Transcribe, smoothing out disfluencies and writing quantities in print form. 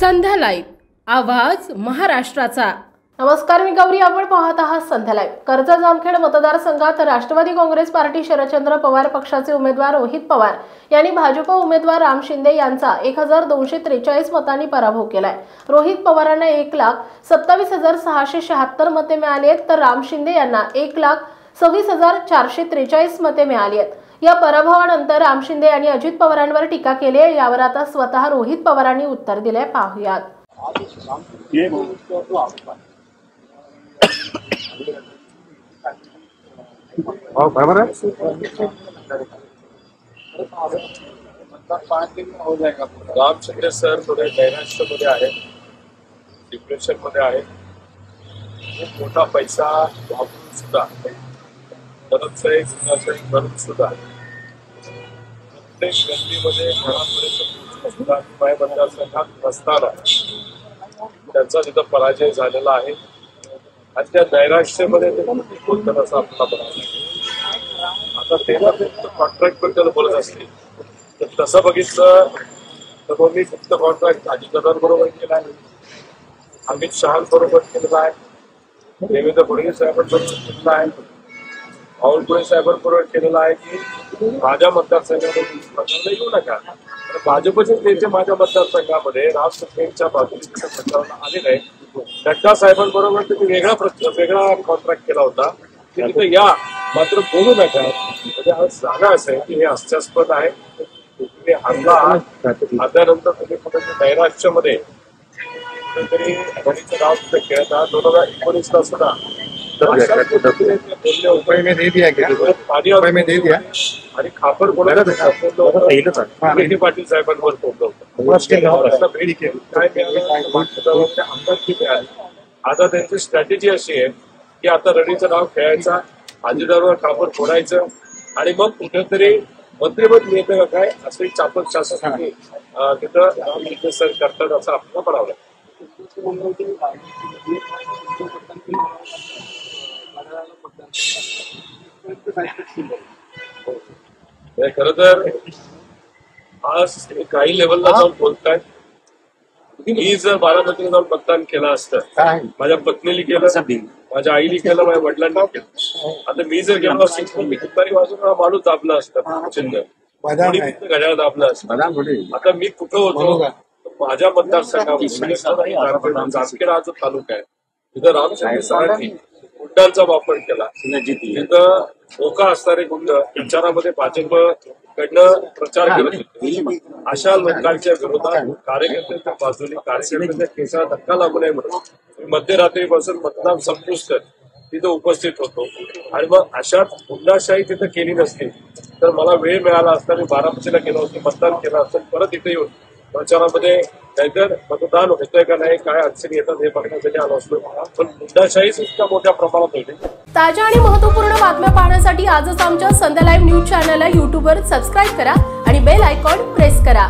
संध्या live आवाज महाराष्ट्राचा। नमस्कार, मी गौरी, आपण पाहत आहात संध्या लाईव्ह। कर्जत जामखेड मतदारसंघात राष्ट्रवादी काँग्रेस पार्टी शरदचंद्र पवार पक्षाचे उमेदवार रोहित पवार यांनी भाजप उमेदवार राम शिंदे यांचा 1243 मतांनी पराभव केलाय। रोहित पवारांना 1,27,676 मते मिळाली आहेत, तर राम शिंदे यांना 1,26,443 मते मिळाली आहेत। या पराभवानंतर राम शिंदे यांनी अजित पवारांवर टीका केली आहे। यावर आता स्वतः रोहित पवारांनी उत्तर दिले, पाहूयात। बराबर है, 5 दिन में हो जाएगा। राम शिंदे सर थोड़े नैराश्यमध्ये आहेत, डिप्रेशनमध्ये आहेत। खूप मोठा पैसा वापरून सुद्धा बरंचसं करून सुद्धा प्रत्येक गर्दीमध्ये घरापर्यंत सुद्धा माय मतदारसंघात नसताना त्यांचा तिथं पराजय झालेला आहे आणि त्या नैराश्यामध्ये ते बोलतात असं आपल्याला बघायला आता ते कॉन्ट्रॅक्ट बद्दल बोलत असतील तर तसं बघितलं तर मग मी फक्त कॉन्ट्रॅक्ट अजितदादांबरोबर केला आहे, अमित शहांबरोबर केलेला आहे, देवेंद्र फडणवीस साहेबांबरोबर केलेला आहे, राहुल पुणे साहेबांबरोबर केलेला आहे की माझ्या मतदारसंघामध्ये येऊ नका। भाजपचे नेते माझ्या मतदारसंघामध्ये राज ठाकरेंच्या बाजूने प्रचाराला आले नाही। नड्डा साहेबांबरोबर तुम्ही वेगळा कॉन्ट्रॅक्ट केला होता की तिथे या, मात्र बोलू नका। म्हणजे आज जागा असं आहे की हे हास्यास्पद आहे। तुम्ही हल्ला आल्यानंतर तुम्ही फक्त नैराश्यामध्ये कुठेतरी घडीचं नाव सुद्धा खेळत आहात। 2019 सुद्धा उपाय में दे दिया क्या? उपाय में दे दिया आणि खापर बोलायला पाटील साहेबांवर बोललो होतं, भेट केली, काय मिळालं, आमदारकी मिळाली। आता त्यांची स्ट्रॅटेजी अशी आहे की आता रडीचं नाव खेळायचं, आजीदारावर खापर फोडायचं आणि मग कुठेतरी मंत्रिपद मिळतं का काय असं चापक शासनाने तिथं राम शिंदे सर करतात असं आपल्याला म्हणावं लागतं। खरं तर आज काही लेवलला जाऊन बोलतायत। मी जर बारामतीला जाऊन मतदान केलं असतं, माझ्या पत्नीने केलं, माझ्या आईने केलं, माझ्या वडिलांनी केलं, आता मी जर गेलो असतो मी दुपारी वाजून माणूस दाबला असतं, चिन्ह घड्याळ दाबलं असतं। आता मी कुठं होतो, माझ्या मतदारसंघामध्ये जामखेड हा जो तालुका आहे तिथं राम शिंदे सरांनी गुंडांचा वापर केला। तिथं धोका असणारे गुंड प्रचारामध्ये भाजपकडनं प्रचार करत होते। अशा लोकांच्या विरोधात कार्यकर्त्यांच्या बाजूने कार्यकर्त्यांच्या केसाला धक्का लागू नये म्हणून मध्यरात्रीपासून मतदान संपुष्ट तिथं उपस्थित होतो आणि मग अशात गुंडाशाही तिथं केली नसती तर मला वेळ मिळाला असता, मी बारामतीला गेलो असतो, मतदान केलं असतं, परत इथे येऊन प्रचारामध्ये नाहीतर मतदान होतंय का नाही, काय अडचणी येतात हे बघण्यासाठी आलो असतो, पण गुंडाशाही इतक्या मोठ्या प्रमाणात होती। ताज्या आणि महत्त्वपूर्ण बातम्या पाहण्यासाठी आजच आमच्या संध्या लाईव्ह न्यूज चॅनलला YouTubeवर सबस्क्राईब करा आणि बेल आयकॉन प्रेस करा।